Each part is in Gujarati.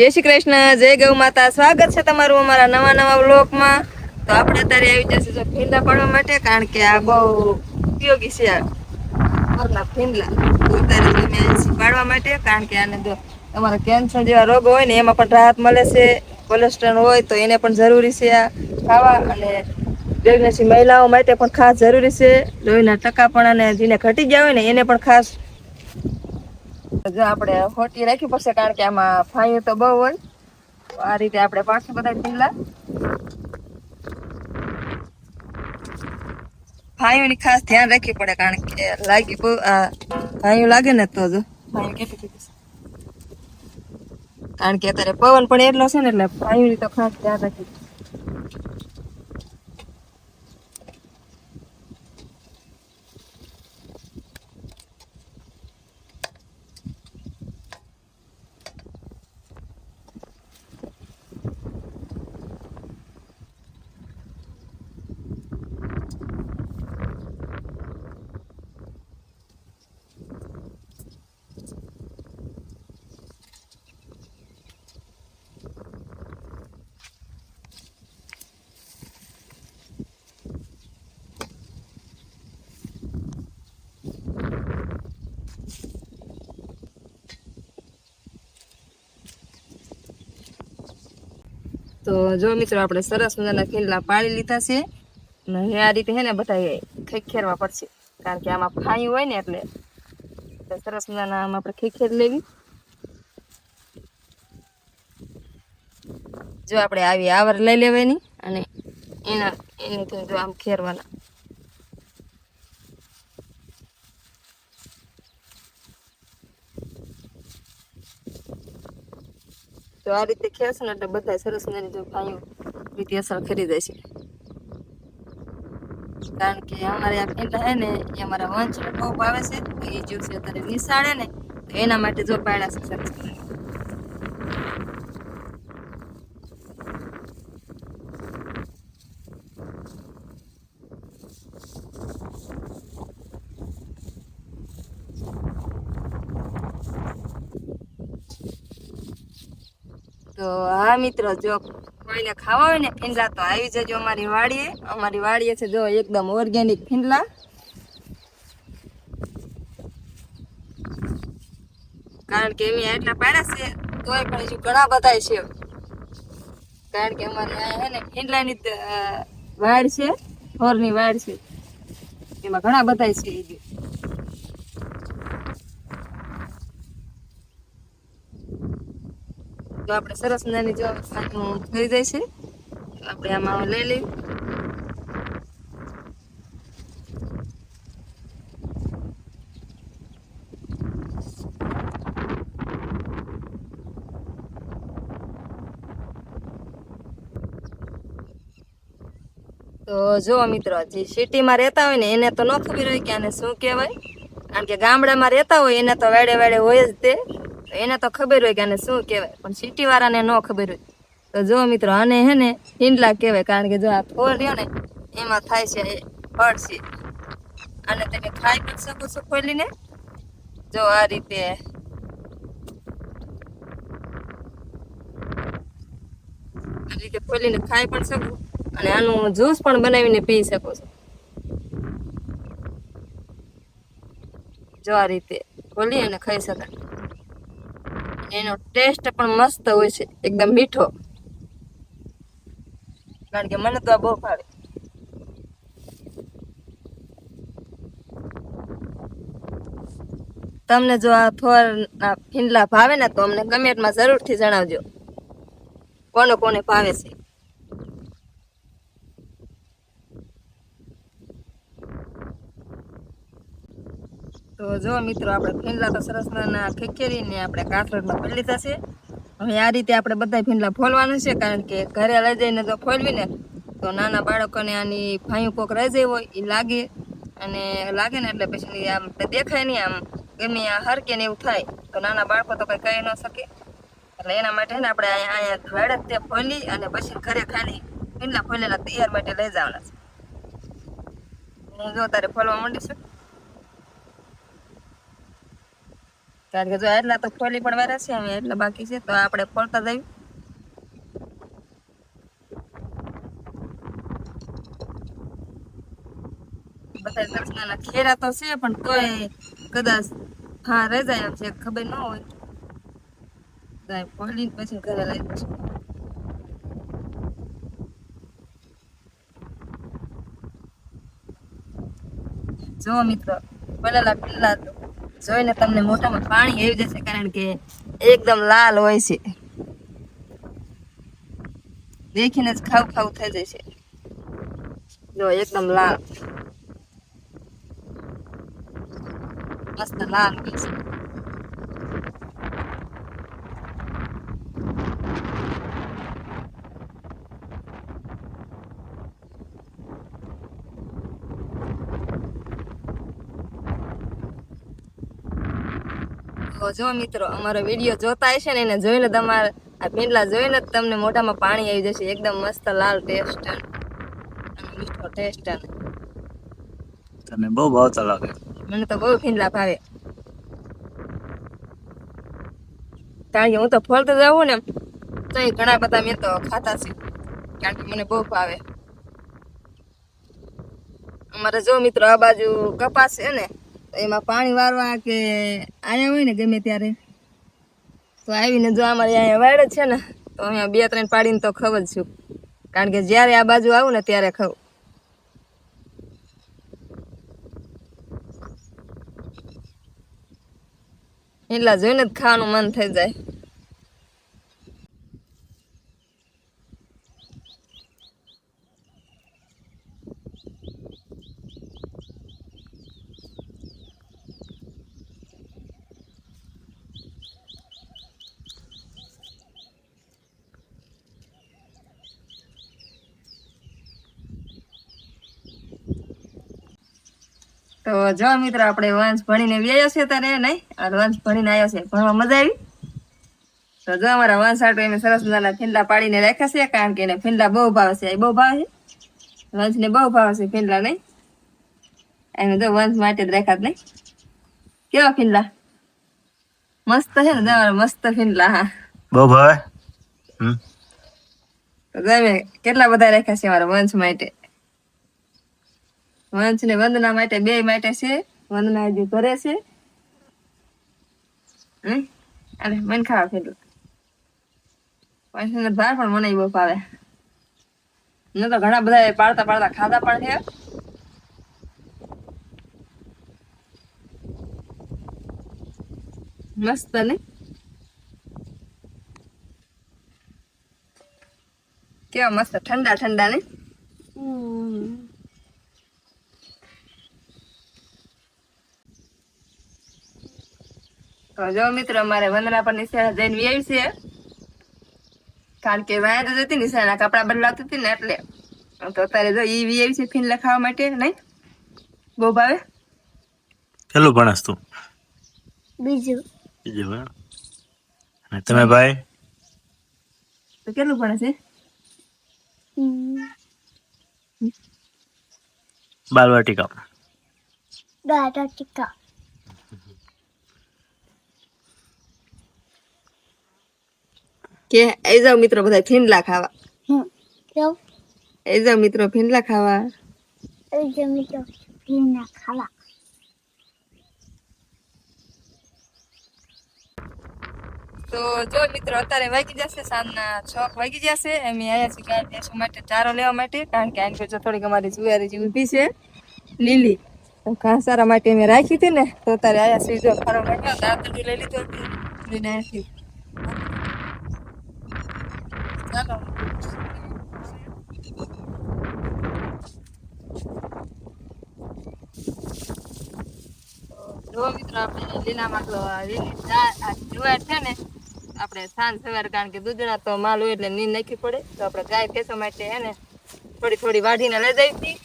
જય શ્રી કૃષ્ણ, જય ગૌ માતા. સ્વાગત છે તમારું અમારા નવા વ્લોગમાં. તો આપણે અત્યારે આવી જશે જો ભીંડા પાડવા માટે, કારણ કે આ બહુ ઉપયોગી છે આ ભીંડા. અત્યારે તમે પાડવા માટે, કારણ કે આને જો તમારા કેન્સર જેવા રોગ હોય ને એમાં પણ રાહત મળે છે. કોલેસ્ટ્રોલ હોય તો એને પણ જરૂરી છે આ ખાવા, અને પ્રેગ્નન્સી મહિલાઓ માટે પણ ખાસ જરૂરી છે. લોહીના ટકા પણ અને જેને ઘટી ગયા હોય ને એને પણ ખાસ જો આપણે હોટી રાખવી પડશે, કારણ કે આમાં ફાયું તો બહુ હોય. આ રીતે આપણે પાછું બધા ભીંડા ફાયું ની ખાસ ધ્યાન રાખવી પડે, કારણ કે ફાયું લાગે ને તો જો કારણ કે અત્યારે પવન પણ એટલો છે ને, એટલે ફાયું ની તો ખાસ ધ્યાન રાખવી પડે. તો જો મિત્રો, આપણે સરસ મજાના ભીંડા પાડી લીધા છે, અને આ રીતે છે ને બધા ખેરવા પડશે, કારણ કે આમાં ફાયું હોય ને એટલે સરસ મજાના આમાં આપણે ખેર લેવી. જો આપણે આવી આવર લઈ લેવાની, અને એનાથી જો આમ ખેરવાના. તો આ રીતે ખેરશે ને એટલે બધા સરસ મજાની જો ફાયું રીતે અસર કરી જાય છે, કારણ કે અમારે આ ભીંડા હે ને એ અમારા વંશ ટોપ આવે છે, એ દિવસે અત્યારે નિશાળે ને તો એના માટે જો પાડ્યા છે સરસ. તો હા મિત્રો, જો કોઈને ખાવા હોય ને ભીંડા તો આવી જજો અમારી વાડીએ છે જો એકદમ ઓર્ગેનિક ભીંડા. કારણ કે એમ એટલા પાડ્યા છે તોય પણ હજુ ઘણા બધા છે, કારણ કે અમારે અહીંયા હે ને ભીંડાની વાડ છે, થોરની વાડ છે, એમાં ઘણા બધા છે. તો આપણે સરસ મજાની જો થઈ જાય છે, આપણે આમાં લઈ લઈએ. તો જો મિત્રો, જે સિટીમાં રહેતા હોય ને એને તો ન ખબર હોય કે આને શું કહેવાય, કારણ કે ગામડામાં રહેતા હોય એને તો વાડે હોય જ તે, એને તો ખબર હોય કે આને શું કહેવાય, પણ સિટી વાળાને ન ખબર હોય. તો જો મિત્રો, આને હે ને ભીંડા કહેવાય, કારણ કે જો આ ફળ રહ્યો ને એમાં થાય છે ફળ છે, અને તમે ખાઈ પણ શકો છો ખોલીને. જો આ રીતે ખોલીને ખાઈ પણ શકો, અને આનું જ્યુસ પણ બનાવીને પી શકો છો. જો આ રીતે ખોલી અને ખાઈ શકાય. એનો ટેસ્ટ પણ મસ્ત હોય છે, એકદમ મીઠો, કારણ કે મને તો આ બહુ ભાવે. તમને જો આ થોરના ભીંડા ભાવે ને તો અમને કમેન્ટમાં જરૂરથી જણાવજો કોને ભાવે છે. તો જો મિત્રો, આપણે ભીંડા તો સરસ મજાના ખેરીને આપણે કાથરમાં ભરી લીધા છે. હવે આ રીતે આપણે બધા ભીંડા ફોલવાનું છે, કારણ કે ઘરે લઈ જઈને જો ફોલવી ને તો નાના બાળકોને આની ફાયું કોક રહી જાય હોય એ લાગે ને એટલે પછી આમ દેખાય નહીં, આમ ગમે હરકે ને એવું થાય તો નાના બાળકો તો કઈ કહી ન શકે. એટલે એના માટે ને આપણે અહીંયા વાડે તે ફોલી અને પછી ઘરે ખાલી ભીંડા ફોલેલા તૈયાર માટે લઈ જવાના છે. હું જો તારે ફોલવા માંડીશું. કારણ કે જો એટલા તો ખોલી પણ વારે છે હવે એટલા બાકી છે તો આપણે ખોલતા જઈએ. બધા દર્શનાના ખેરા તો છે પણ તોય કદાચ હા રહી જાય એમ છે ખબર ન હોય તો ખોલીને પછી ઘરે લઈ જશું. જો મિત્રો બનેલા પિલ્લા જોઈને તમને મોઢામાં પાણી આવી જશે કારણ કે એકદમ લાલ હોય છે. દેખીને જ ખાવ ખાવ થઈ જશે. જો એકદમ લાલ મસ્ત લાલ હોય છે. તો જો મિત્રો અમારો વિડીયો જોતા હશે ને એને જોઈને તમારે આ પિંડલા જોઈને જ તમને મોઢામાં પાણી આવી જશે. એકદમ મસ્ત લાલ ટેસ્ટ અને મીઠો ટેસ્ટ. તને બહુ ભાવતા લાગે. મને તો બહુ પિંડલા ભાવે કારણ કે હું તો ફરતો જાઉં ને તો ઘણા બધા મેં તો ખાતા છે કારણ કે મને બહુ ભાવે. અમારે જો મિત્રો આ બાજુ કપાસ છે ને તો એમાં પાણી વારવા કે આયા હોય ને ગમે ત્યારે તો આવીને જો અમારે અહીંયા વાડ છે ને તો અહીંયા 2-3 પાડીને તો ખાવ જ છું કારણ કે જ્યારે આ બાજુ આવું ને ત્યારે ખાવ. એટલા જોઈને જ ખાવાનું મન થઈ જાય. તો જો મિત્રો આપણે વંશ ભણીને વ્યાયો છે તારે નહીં આ વંશ ભણીને આવ્યો છે ભણવા મજા આવી. તો જો અમારા વંશ આટો એને સરસ મજાના ફીંડલા પાડીને રાખ્યા છે કારણ કે એને ફીંડલા બહુ ભાવે છે. બહુ ભાવે છે વંશને બહુ ભાવે છે ફીંડલા નહીં એને તો વંશ માટે જ રાખ્યા જ નહીં. કેવા ફીંડલા મસ્ત છે ને તમારા મસ્ત ફીંડલા. હા બહુ ભાવે. તો તમે કેટલા બધા રાખ્યા છે અમારા વંશ માટે. વંશ ને વંદના માટે બે માટે છે. વંદના હજી કરે છે. અરે મને ખાવા ફેરવું વંશ ભાર પણ મને બહુ ભાવે. ન તો ઘણા બધા પાડતા પાડતા ખાધા પણ છે. મસ્ત ને કેવા મસ્ત ઠંડા ઠંડા ને. તો જો મિત્રો અમારે વંદના પર નિશાળા જઈને આવી છે કારણ કે વાય તો જતી નિશાળા કપડા બદલાવતી હતી ને એટલે તો અત્યારે જો ઈ આવી છે ફીંડલા ખાવા માટે. નહીં બહુ ભાવે. કેટલું ભણસ તું? બીજું. અને તમે ભાઈ? તો કેટલું ભણે છે? બાલવાટિકા. કે આવી જાવ મિત્રો બધા ફીંડલા ખાવા. આવી જાવ મિત્રો ફીંડલા ખાવા. તો જો મિત્રો અત્યારે વાગી જશે સાંજના 6 વાગી જશે. અમે આવ્યા છીએ ગાય ભેંસો માટે ચારો લેવા માટે કારણ કે આની જો થોડીક અમારી જુવારી જે ઊભી છે લીલી તો ઘાસચારા માટે અમે રાખી હતી ને તો અત્યારે આવ્યા છીએ. જો ફરવા માટે દાંતડી લઈ લીધો લઈને આવ્યા છીએ. ચાલો જો મિત્રો આપણે લીલા માટલો જુવાર છે ને આપણે સાંજ સવાર કારણ કે દૂધના તો માલ હોય એટલે નીંદ નાખવી પડે તો આપણે ગાય ભેંસો માટે હે ને થોડી થોડી વાઢીને લઈ જઈ હતી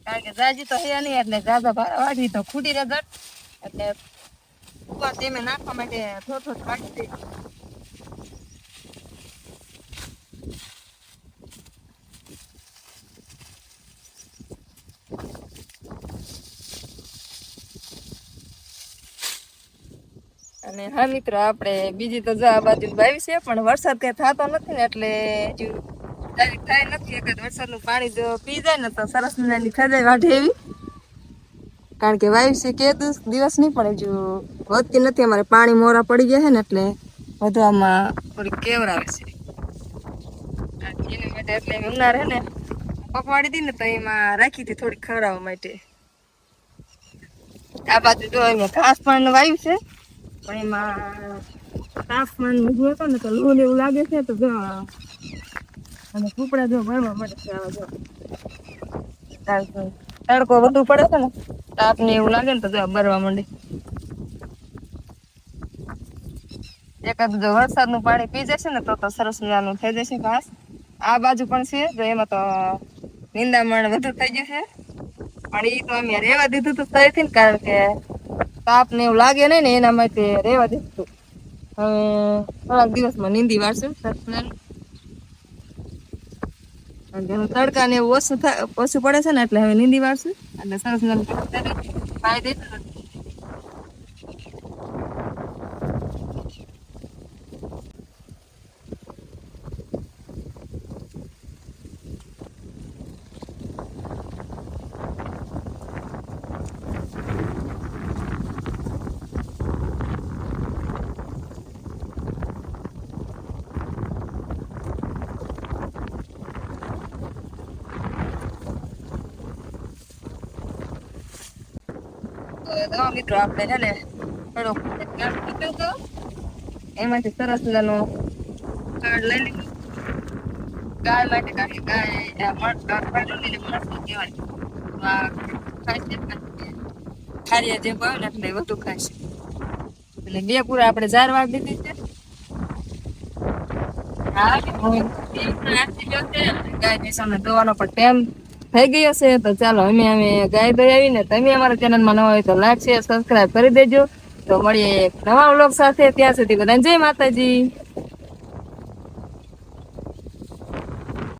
કારણ કે જાજી તો હે નહીં એટલે જાજા વાઢી તો ખૂટી રહે જટ એટલે તેમે નાખવા માટે થોડું થોડું વાઢી દઈ. અને હા મિત્રો આપણે બીજી તો જો આ બાજુ વાવી છે પણ વરસાદ કઈ થતો નથી ને એટલે હજુ ડાયરેક્ટ થાય નથી. એકાદ વરસાદનું પાણી જો પી જાય ને તો સરસ મજાની થઈ જાય વાઢી એવી. કારણ કે વાયુ છે કે દિવસ નહીં પણ હજુ વધતી નથી. અમારે પાણી મોરા પડી ગયા છે ને એટલે વધવામાં થોડીક કેવરાવે છે. એના માટે એટલે ઉનાળે હે ને પકવાડી હતી ને તો એમાં રાખી હતી થોડીક ખવડાવવા માટે. આ બાજુ જો અહીંયા ઘાસ પણ વાયુ છે પણ એમાં તાપમાન વધુ હતો ને તો લૂન એવું લાગે છે તો જો અને કૂપડા જો ભરવા મળે છે. આવા જો તડકો વધુ પડે છે ને તાપ ને એવું લાગે ને તો જો ભરવા માંડે. એકાદ જો વરસાદનું પાણી પી જશે ને તો સરસ મજાનું થઈ જશે ઘાસ. આ બાજુ પણ છે જો એમાં તો નિંદામણ વધુ થઈ જશે પણ એ તો અમે રેવા દીધું તો સહી થી ને કારણ કે તાપ ને એવું લાગે નહીં ને એના માટે રેવા દીધું. હવે થોડાક દિવસમાં નીંદી વાળશું તડકા ને એવું ઓછું પડે છે ને એટલે હવે નીંદી વાળશું એટલે સરસ પાઈ દઈશું. મિત્રો આપણે છે ને થોડો એમાંથી સરસ મજાનો કાર્ડ લઈ લીધું ગાય માટે. કારણ કે ગાય ખારિયા જે ભાવે ને એટલે વધુ ખાશે એટલે 2 પૂરા આપણે 4 વાર દીધી છે. ગાય ભેંસોને દોવાનો પણ ટાઈમ થઈ ગયો છે તો ચાલો અમે ગાય દઈ આવીને તમે અમારા ચેનલમાં નવા હોય તો લાઈક શેર સબસ્ક્રાઇબ કરી દેજો. તો મળીએ એક નવા વ્લોગ સાથે. ત્યાં સુધી બધાને જય માતાજી.